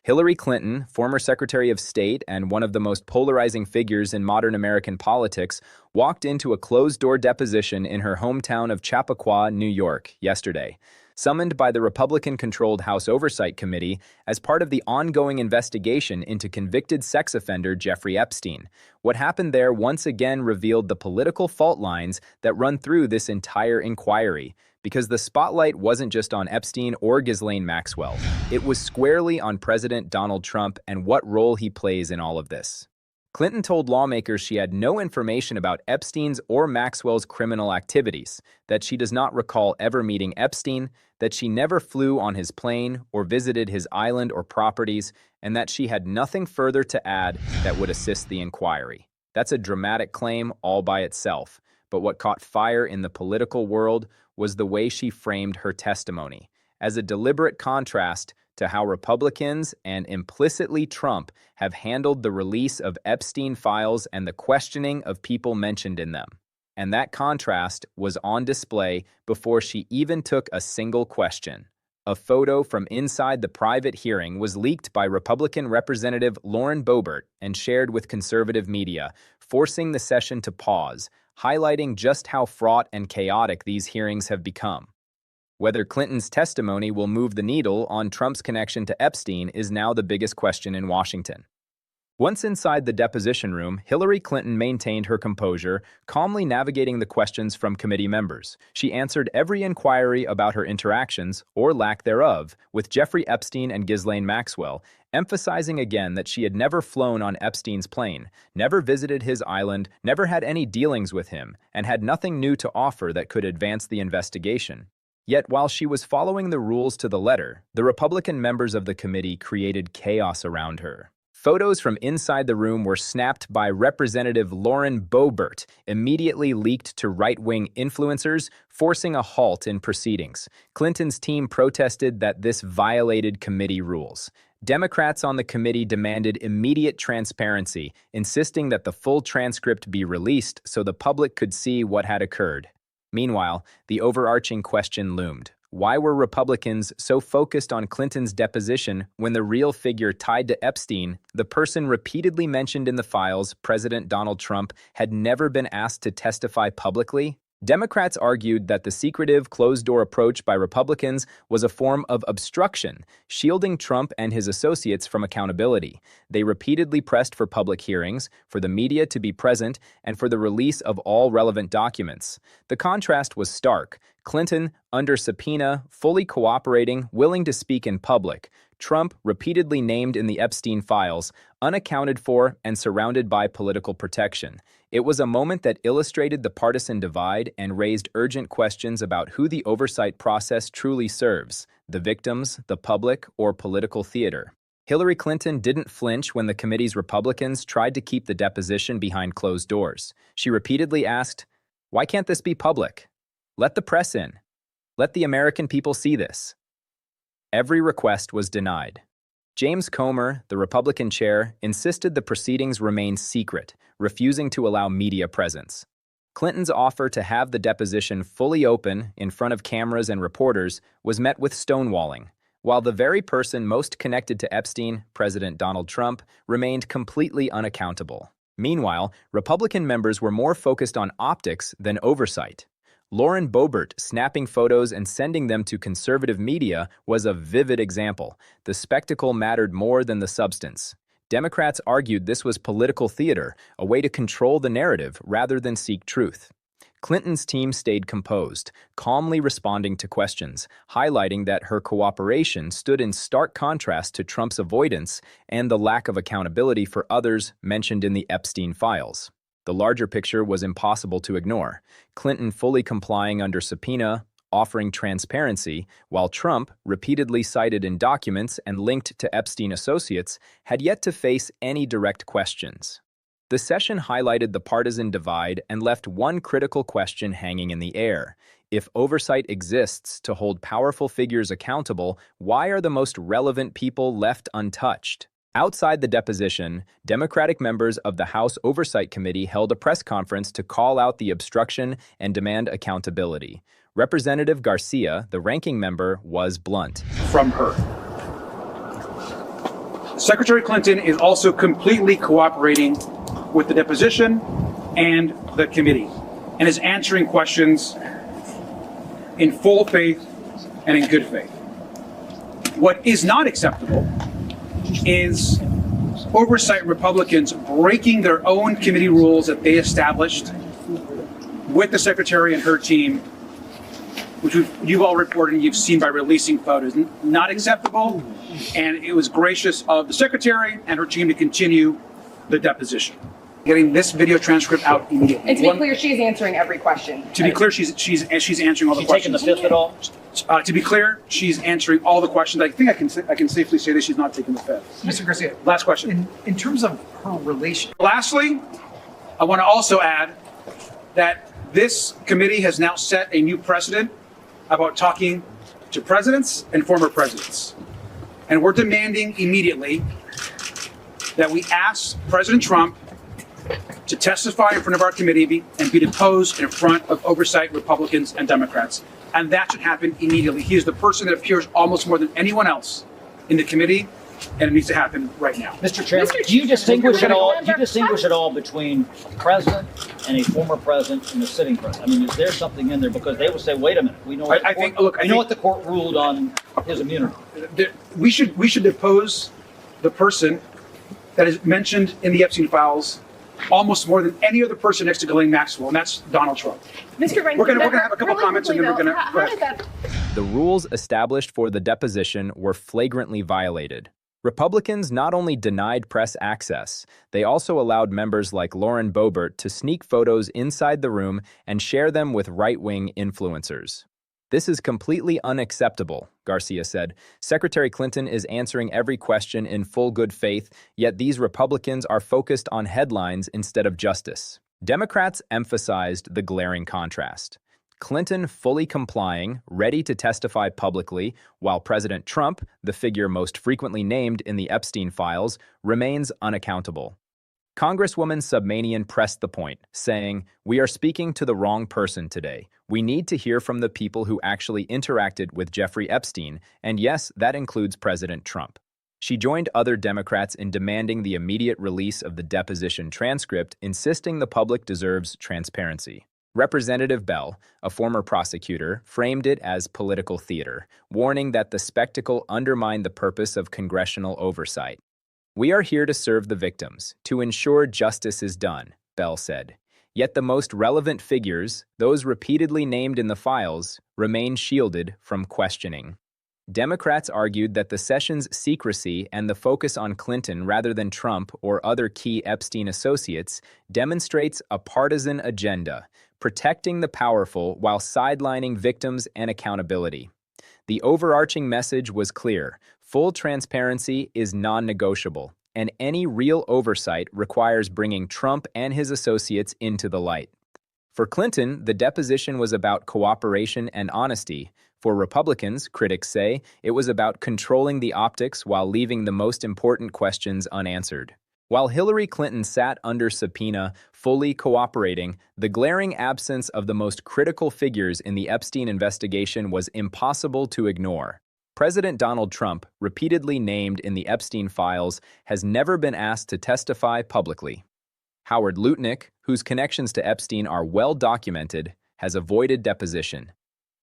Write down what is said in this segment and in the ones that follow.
Hillary Clinton, former Secretary of State and one of the most polarizing figures in modern American politics, walked into a closed-door deposition in her hometown of Chappaqua, New York, yesterday, summoned by the Republican-controlled House Oversight Committee as part of the ongoing investigation into convicted sex offender Jeffrey Epstein. What happened there once again revealed the political fault lines that run through this entire inquiry, because the spotlight wasn't just on Epstein or Ghislaine Maxwell. It was squarely on President Donald Trump and what role he plays in all of this. Clinton told lawmakers she had no information about Epstein's or Maxwell's criminal activities, that she does not recall ever meeting Epstein, that she never flew on his plane or visited his island or properties, and that she had nothing further to add that would assist the inquiry. That's a dramatic claim all by itself, but what caught fire in the political world was the way she framed her testimony, as a deliberate contrast to how Republicans and implicitly Trump have handled the release of Epstein files and the questioning of people mentioned in them. And that contrast was on display before she even took a single question. A photo from inside the private hearing was leaked by Republican Representative Lauren Boebert and shared with conservative media, forcing the session to pause, highlighting just how fraught and chaotic these hearings have become. Whether Clinton's testimony will move the needle on Trump's connection to Epstein is now the biggest question in Washington. Once inside the deposition room, Hillary Clinton maintained her composure, calmly navigating the questions from committee members. She answered every inquiry about her interactions, or lack thereof, with Jeffrey Epstein and Ghislaine Maxwell, emphasizing again that she had never flown on Epstein's plane, never visited his island, never had any dealings with him, and had nothing new to offer that could advance the investigation. Yet while she was following the rules to the letter, the Republican members of the committee created chaos around her. Photos from inside the room were snapped by Representative Lauren Boebert, immediately leaked to right-wing influencers, forcing a halt in proceedings. Clinton's team protested that this violated committee rules. Democrats on the committee demanded immediate transparency, insisting that the full transcript be released so the public could see what had occurred. Meanwhile, the overarching question loomed. Why were Republicans so focused on Clinton's deposition when the real figure tied to Epstein, the person repeatedly mentioned in the files, President Donald Trump, had never been asked to testify publicly? Democrats argued that the secretive, closed-door approach by Republicans was a form of obstruction, shielding Trump and his associates from accountability. They repeatedly pressed for public hearings, for the media to be present, and for the release of all relevant documents. The contrast was stark. Clinton, under subpoena, fully cooperating, willing to speak in public. Trump, repeatedly named in the Epstein files, unaccounted for and surrounded by political protection. It was a moment that illustrated the partisan divide and raised urgent questions about who the oversight process truly serves, the victims, the public, or political theater. Hillary Clinton didn't flinch when the committee's Republicans tried to keep the deposition behind closed doors. She repeatedly asked, "Why can't this be public? Let the press in. Let the American people see this." Every request was denied. James Comer, the Republican chair, insisted the proceedings remain secret, refusing to allow media presence. Clinton's offer to have the deposition fully open in front of cameras and reporters was met with stonewalling, while the very person most connected to Epstein, President Donald Trump, remained completely unaccountable. Meanwhile, Republican members were more focused on optics than oversight. Lauren Boebert snapping photos and sending them to conservative media was a vivid example. The spectacle mattered more than the substance. Democrats argued this was political theater, a way to control the narrative rather than seek truth. Clinton's team stayed composed, calmly responding to questions, highlighting that her cooperation stood in stark contrast to Trump's avoidance and the lack of accountability for others mentioned in the Epstein files. The larger picture was impossible to ignore. Clinton fully complying under subpoena, offering transparency, while Trump, repeatedly cited in documents and linked to Epstein associates, had yet to face any direct questions. The session highlighted the partisan divide and left one critical question hanging in the air. If oversight exists to hold powerful figures accountable, why are the most relevant people left untouched? Outside the deposition, Democratic members of the House Oversight Committee held a press conference to call out the obstruction and demand accountability. Representative Garcia, the ranking member, was blunt. From her. Secretary Clinton is also completely cooperating with the deposition and the committee and is answering questions in full faith and in good faith. What is not acceptable is oversight Republicans breaking their own committee rules that they established with the Secretary and her team, which you've all reported and you've seen by releasing photos. Not acceptable, and it was gracious of the Secretary and her team to continue the deposition. Getting this video transcript out immediately. And to be clear, she's answering every question. To be clear, she's answering all the questions. Taking the fifth at all? To be clear, she's answering all the questions. I think I can safely say that she's not taking the fifth. Mr. Garcia, Last question. in terms of her relation, Lastly, I want to also add that this committee has now set a new precedent about talking to presidents and former presidents. And we're demanding immediately that we ask President Trump to testify in front of our committee and be deposed in front of oversight Republicans and Democrats. And that should happen immediately. He is the person that appears almost more than anyone else in the committee, and it needs to happen right now. Mr. Chairman, do you distinguish at all? Do you distinguish at all between a president and a former president and a sitting president? I mean, is there something in there? Because they will say, "Wait a minute, we know what the court ruled on his immunity." We should depose the person that is mentioned in the Epstein files almost more than any other person next to Ghislaine Maxwell, and that's Donald Trump. Mr. Reinfeldt, we're gonna have a couple comments, and then we're gonna. How did that? The rules established for the deposition were flagrantly violated. Republicans not only denied press access, they also allowed members like Lauren Boebert to sneak photos inside the room and share them with right-wing influencers. This is completely unacceptable, Garcia said. Secretary Clinton is answering every question in full good faith, yet these Republicans are focused on headlines instead of justice. Democrats emphasized the glaring contrast. Clinton fully complying, ready to testify publicly, while President Trump, the figure most frequently named in the Epstein files, remains unaccountable. Congresswoman Submanian pressed the point, saying, "We are speaking to the wrong person today. We need to hear from the people who actually interacted with Jeffrey Epstein, and yes, that includes President Trump." She joined other Democrats in demanding the immediate release of the deposition transcript, insisting the public deserves transparency. Representative Bell, a former prosecutor, framed it as political theater, warning that the spectacle undermined the purpose of congressional oversight. "We are here to serve the victims, to ensure justice is done," Bell said. Yet the most relevant figures, those repeatedly named in the files, remain shielded from questioning. Democrats argued that the session's secrecy and the focus on Clinton rather than Trump or other key Epstein associates demonstrates a partisan agenda, protecting the powerful while sidelining victims and accountability. The overarching message was clear: full transparency is non-negotiable, and any real oversight requires bringing Trump and his associates into the light. For Clinton, the deposition was about cooperation and honesty. For Republicans, critics say, it was about controlling the optics while leaving the most important questions unanswered. While Hillary Clinton sat under subpoena, fully cooperating, the glaring absence of the most critical figures in the Epstein investigation was impossible to ignore. President Donald Trump, repeatedly named in the Epstein files, has never been asked to testify publicly. Howard Lutnick, whose connections to Epstein are well documented, has avoided deposition.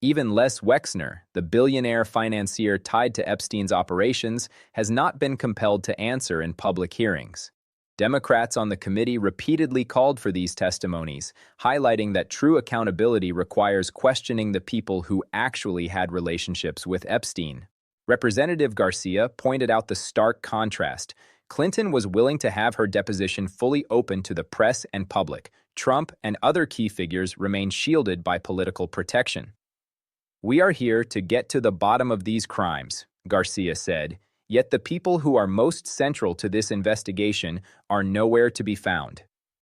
Even Les Wexner, the billionaire financier tied to Epstein's operations, has not been compelled to answer in public hearings. Democrats on the committee repeatedly called for these testimonies, highlighting that true accountability requires questioning the people who actually had relationships with Epstein. Representative Garcia pointed out the stark contrast. Clinton was willing to have her deposition fully open to the press and public. Trump and other key figures remain shielded by political protection. "We are here to get to the bottom of these crimes," Garcia said, yet the people who are most central to this investigation are nowhere to be found.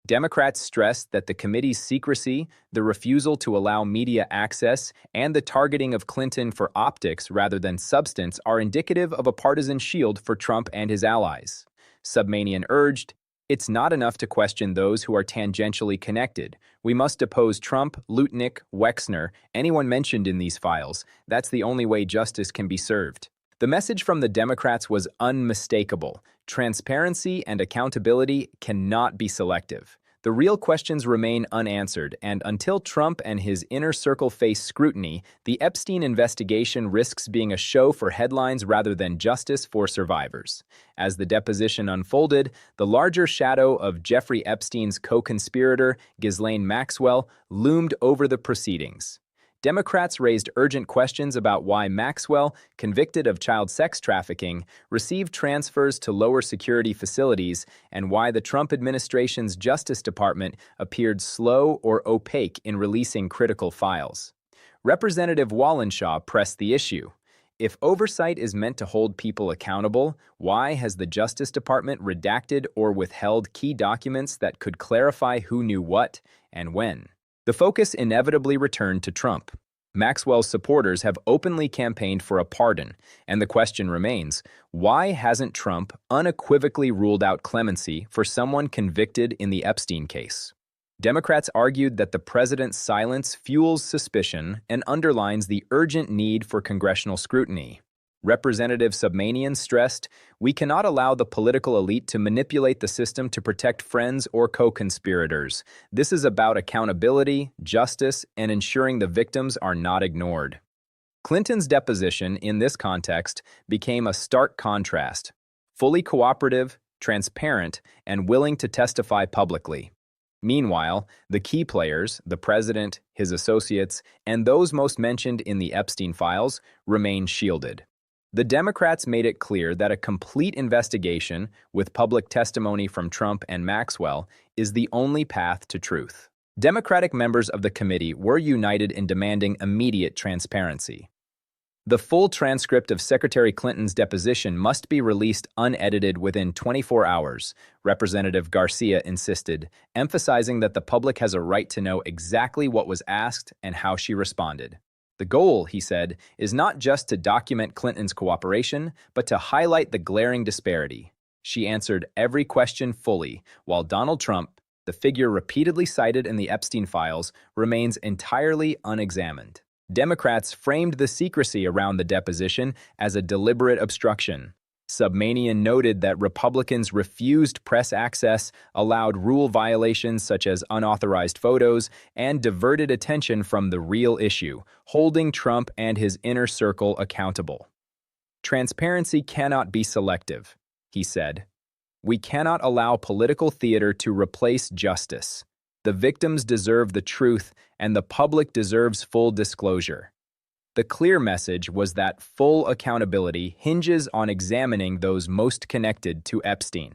Democrats stressed that the committee's secrecy, the refusal to allow media access, and the targeting of Clinton for optics rather than substance are indicative of a partisan shield for Trump and his allies. Submanian urged, "It's not enough to question those who are tangentially connected. We must depose Trump, Lutnick, Wexner, anyone mentioned in these files. That's the only way justice can be served." The message from the Democrats was unmistakable. Transparency and accountability cannot be selective. The real questions remain unanswered, and until Trump and his inner circle face scrutiny, the Epstein investigation risks being a show for headlines rather than justice for survivors. As the deposition unfolded, the larger shadow of Jeffrey Epstein's co-conspirator, Ghislaine Maxwell, loomed over the proceedings. Democrats raised urgent questions about why Maxwell, convicted of child sex trafficking, received transfers to lower security facilities and why the Trump administration's Justice Department appeared slow or opaque in releasing critical files. Representative Wallenshaw pressed the issue. If oversight is meant to hold people accountable, why has the Justice Department redacted or withheld key documents that could clarify who knew what and when? The focus inevitably returned to Trump. Maxwell's supporters have openly campaigned for a pardon, and the question remains, why hasn't Trump unequivocally ruled out clemency for someone convicted in the Epstein case? Democrats argued that the president's silence fuels suspicion and underlines the urgent need for congressional scrutiny. Representative Submanian stressed, "We cannot allow the political elite to manipulate the system to protect friends or co-conspirators. This is about accountability, justice, and ensuring the victims are not ignored." Clinton's deposition in this context became a stark contrast, fully cooperative, transparent, and willing to testify publicly. Meanwhile, the key players, the president, his associates, and those most mentioned in the Epstein files, remain shielded. The Democrats made it clear that a complete investigation, with public testimony from Trump and Maxwell, is the only path to truth. Democratic members of the committee were united in demanding immediate transparency. The full transcript of Secretary Clinton's deposition must be released unedited within 24 hours, Representative Garcia insisted, emphasizing that the public has a right to know exactly what was asked and how she responded. The goal, he said, is not just to document Clinton's cooperation, but to highlight the glaring disparity. She answered every question fully, while Donald Trump, the figure repeatedly cited in the Epstein files, remains entirely unexamined. Democrats framed the secrecy around the deposition as a deliberate obstruction. Submanian noted that Republicans refused press access, allowed rule violations such as unauthorized photos, and diverted attention from the real issue, holding Trump and his inner circle accountable. "Transparency cannot be selective," he said. "We cannot allow political theater to replace justice. The victims deserve the truth, and the public deserves full disclosure." The clear message was that full accountability hinges on examining those most connected to Epstein.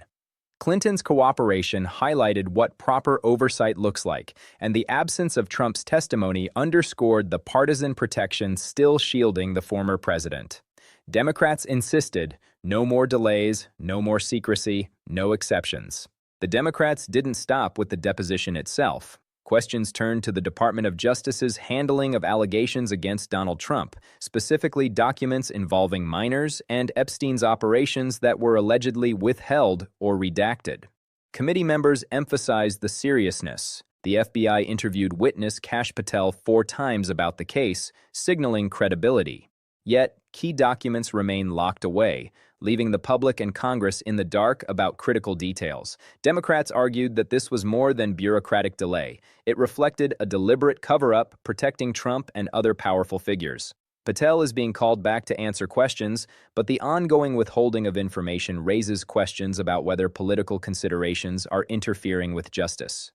Clinton's cooperation highlighted what proper oversight looks like, and the absence of Trump's testimony underscored the partisan protection still shielding the former president. Democrats insisted, no more delays, no more secrecy, no exceptions. The Democrats didn't stop with the deposition itself. Questions turned to the Department of Justice's handling of allegations against Donald Trump, specifically documents involving minors and Epstein's operations that were allegedly withheld or redacted. Committee members emphasized the seriousness. The FBI interviewed witness Kash Patel 4 times about the case, signaling credibility. Yet, key documents remain locked away, leaving the public and Congress in the dark about critical details. Democrats argued that this was more than bureaucratic delay. It reflected a deliberate cover-up protecting Trump and other powerful figures. Patel is being called back to answer questions, but the ongoing withholding of information raises questions about whether political considerations are interfering with justice.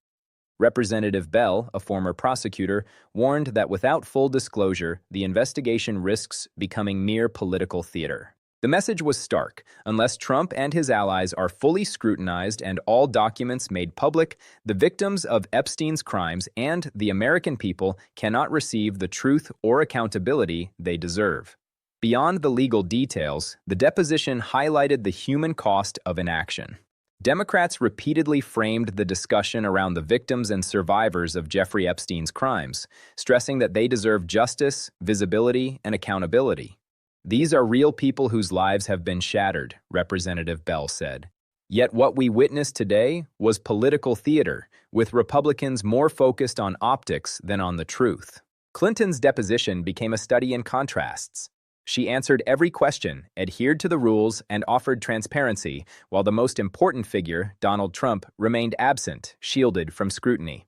Representative Bell, a former prosecutor, warned that without full disclosure, the investigation risks becoming mere political theater. The message was stark. Unless Trump and his allies are fully scrutinized and all documents made public, the victims of Epstein's crimes and the American people cannot receive the truth or accountability they deserve. Beyond the legal details, the deposition highlighted the human cost of inaction. Democrats repeatedly framed the discussion around the victims and survivors of Jeffrey Epstein's crimes, stressing that they deserve justice, visibility, and accountability. "These are real people whose lives have been shattered," Representative Bell said. Yet what we witnessed today was political theater, with Republicans more focused on optics than on the truth. Clinton's deposition became a study in contrasts. She answered every question, adhered to the rules, and offered transparency, while the most important figure, Donald Trump, remained absent, shielded from scrutiny.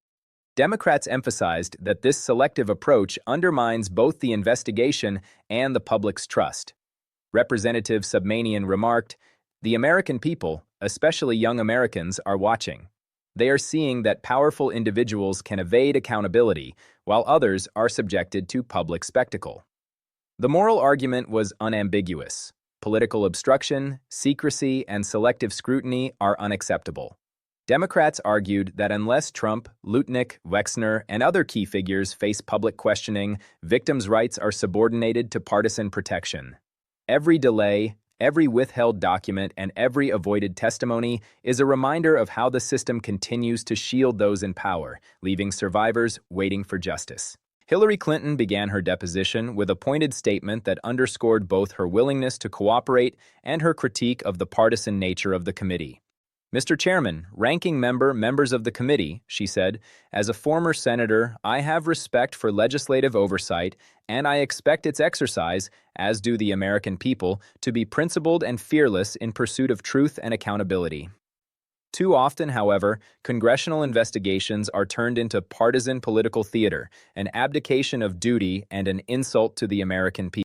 Democrats emphasized that this selective approach undermines both the investigation and the public's trust. Representative Submanian remarked, "The American people, especially young Americans, are watching. They are seeing that powerful individuals can evade accountability, while others are subjected to public spectacle." The moral argument was unambiguous. Political obstruction, secrecy, and selective scrutiny are unacceptable. Democrats argued that unless Trump, Lutnick, Wexner, and other key figures face public questioning, victims' rights are subordinated to partisan protection. Every delay, every withheld document, and every avoided testimony is a reminder of how the system continues to shield those in power, leaving survivors waiting for justice. Hillary Clinton began her deposition with a pointed statement that underscored both her willingness to cooperate and her critique of the partisan nature of the committee. "Mr. Chairman, ranking member, members of the committee," she said, "as a former senator, I have respect for legislative oversight, and I expect its exercise, as do the American people, to be principled and fearless in pursuit of truth and accountability." Too often, however, congressional investigations are turned into partisan political theater, an abdication of duty and an insult to the American people.